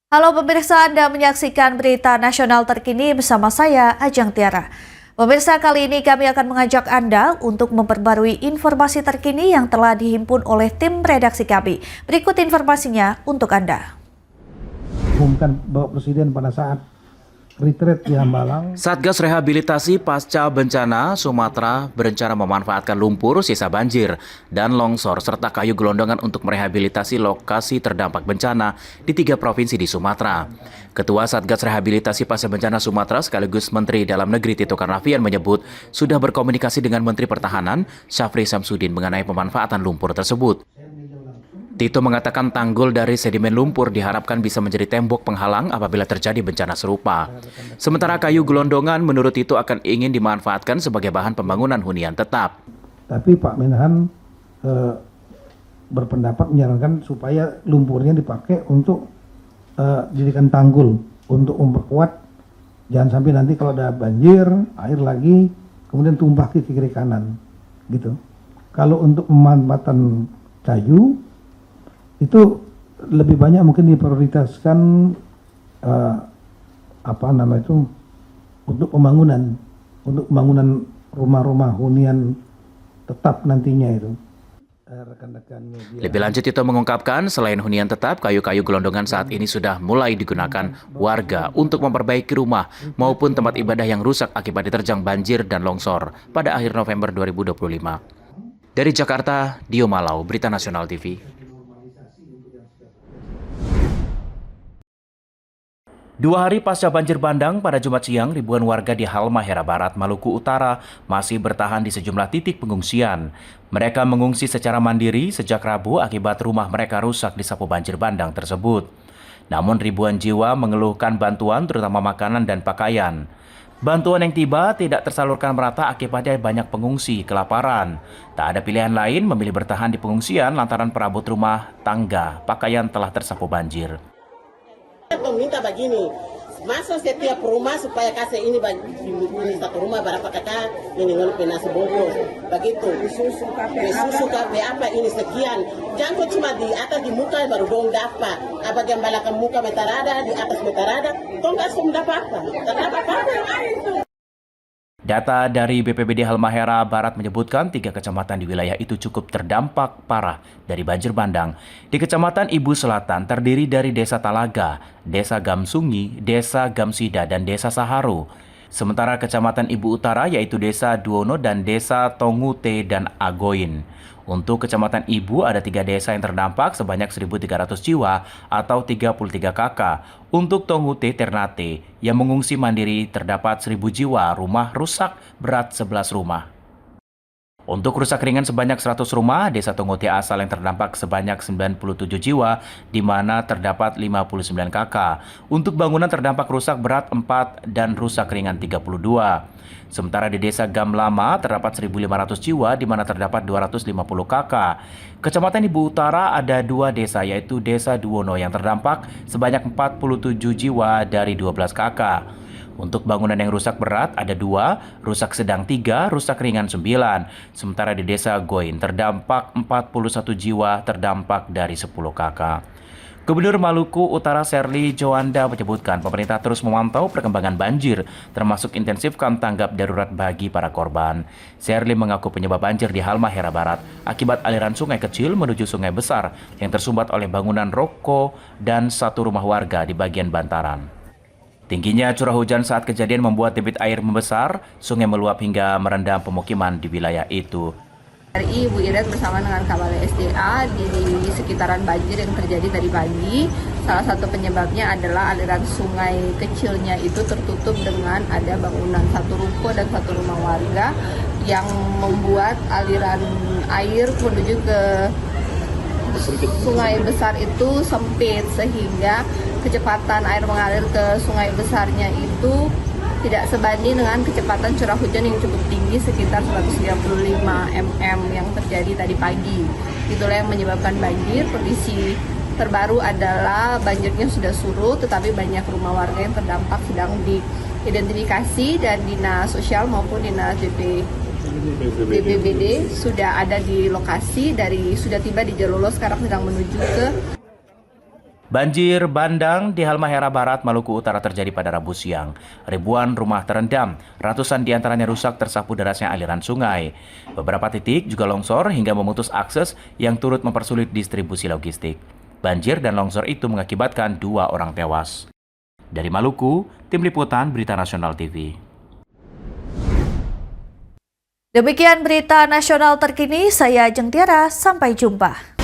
Halo pemirsa, Anda menyaksikan berita nasional terkini bersama saya, Ajeng Tiara. Pemirsa, kali ini kami akan mengajak Anda untuk memperbarui informasi terkini yang telah dihimpun oleh tim redaksi kami. Berikut informasinya untuk Anda. Umumkan Bapak Presiden pada saat retreat di Hambalang. Satgas Rehabilitasi Pasca Bencana Sumatera berencana memanfaatkan lumpur sisa banjir dan longsor serta kayu gelondongan untuk merehabilitasi lokasi terdampak bencana di 3 provinsi di Sumatera. Ketua Satgas Rehabilitasi Pasca Bencana Sumatera sekaligus Menteri Dalam Negeri Tito Karnavian menyebut sudah berkomunikasi dengan Menteri Pertahanan Syafri Samsudin mengenai pemanfaatan lumpur tersebut. Tito mengatakan tanggul dari sedimen lumpur diharapkan bisa menjadi tembok penghalang apabila terjadi bencana serupa. Sementara kayu gelondongan menurut Tito akan ingin dimanfaatkan sebagai bahan pembangunan hunian tetap. Tapi Pak Menhan berpendapat menyarankan supaya lumpurnya dipakai untuk jadikan tanggul untuk memperkuat, jangan sampai nanti kalau ada banjir, air lagi, kemudian tumpah ke kiri kanan, gitu. Kalau untuk pemanfaatan kayu, itu lebih banyak mungkin diprioritaskan untuk pembangunan rumah-rumah hunian tetap nantinya itu. Rekan-rekan media. Lebih lanjut Tito mengungkapkan selain hunian tetap, kayu-kayu gelondongan saat ini sudah mulai digunakan warga untuk memperbaiki rumah maupun tempat ibadah yang rusak akibat diterjang banjir dan longsor pada akhir November 2025. Dari Jakarta, Dio Malau, Berita Nasional TV. 2 hari pasca banjir bandang pada Jumat siang, ribuan warga di Halmahera Barat, Maluku Utara masih bertahan di sejumlah titik pengungsian. Mereka mengungsi secara mandiri sejak Rabu akibat rumah mereka rusak disapu banjir bandang tersebut. Namun ribuan jiwa mengeluhkan bantuan terutama makanan dan pakaian. Bantuan yang tiba tidak tersalurkan merata akibatnya banyak pengungsi kelaparan. Tak ada pilihan lain memilih bertahan di pengungsian lantaran perabot rumah, tangga, pakaian telah tersapu banjir. Minta begini, masa setiap rumah supaya kasih ini satu rumah berapa kakak ini ngelupi nasi bungkus begitu, susu kafe apa ini sekian, jangan cuma di atas di muka baru dong dapat, apa yang belakang muka metarada di atas metarada, dong nggak dapat apa itu. Data dari BPBD Halmahera Barat menyebutkan 3 kecamatan di wilayah itu cukup terdampak parah dari banjir bandang. Di Kecamatan Ibu Selatan terdiri dari Desa Talaga, Desa Gamsungi, Desa Gamsida, dan Desa Saharu. Sementara Kecamatan Ibu Utara yaitu Desa Duono dan Desa Tongute dan Agoin. Untuk Kecamatan Ibu ada 3 desa yang terdampak sebanyak 1.300 jiwa atau 33 kakak. Untuk Tongute Ternate yang mengungsi mandiri terdapat 1.000 jiwa, rumah rusak berat 11 rumah. Untuk rusak ringan sebanyak 100 rumah, Desa Tongute Asal yang terdampak sebanyak 97 jiwa, di mana terdapat 59 kakak. Untuk bangunan terdampak rusak berat 4 dan rusak ringan 32. Sementara di Desa Gam Lama terdapat 1.500 jiwa, di mana terdapat 250 kakak. Kecamatan Ibu Utara ada 2 desa, yaitu Desa Duono yang terdampak sebanyak 47 jiwa dari 12 kakak. Untuk bangunan yang rusak berat ada 2, rusak sedang 3, rusak ringan 9. Sementara di Desa Goin terdampak 41 jiwa terdampak dari 10 kakak. Gubernur Maluku Utara Serly Joanda menyebutkan pemerintah terus memantau perkembangan banjir, termasuk intensifkan tanggap darurat bagi para korban. Serly mengaku penyebab banjir di Halmahera Barat akibat aliran sungai kecil menuju sungai besar yang tersumbat oleh bangunan roko dan 1 rumah warga di bagian bantaran. Tingginya curah hujan saat kejadian membuat debit air membesar, sungai meluap hingga merendam pemukiman di wilayah itu. RI Bu Iren bersama dengan Kabal SDA di sekitaran banjir yang terjadi tadi pagi. Salah satu penyebabnya adalah aliran sungai kecilnya itu tertutup dengan ada bangunan 1 ruko dan 1 rumah warga yang membuat aliran air menuju ke sungai besar itu sempit, sehingga kecepatan air mengalir ke sungai besarnya itu tidak sebanding dengan kecepatan curah hujan yang cukup tinggi sekitar 135 mm yang terjadi tadi pagi. Itulah yang menyebabkan banjir. Kondisi terbaru adalah banjirnya sudah surut, tetapi banyak rumah warga yang terdampak sedang diidentifikasi dan Dinas Sosial maupun Dinas BPBD sudah ada di lokasi, sudah tiba di Jalolo, sekarang sedang menuju ke Banjir bandang di Halmahera Barat, Maluku Utara terjadi pada Rabu siang. Ribuan rumah terendam, ratusan diantaranya rusak tersapu derasnya aliran sungai. Beberapa titik juga longsor hingga memutus akses yang turut mempersulit distribusi logistik. Banjir dan longsor itu mengakibatkan 2 orang tewas. Dari Maluku, Tim Liputan Berita Nasional TV. Demikian berita nasional terkini, saya Ajeng Tiara, sampai jumpa.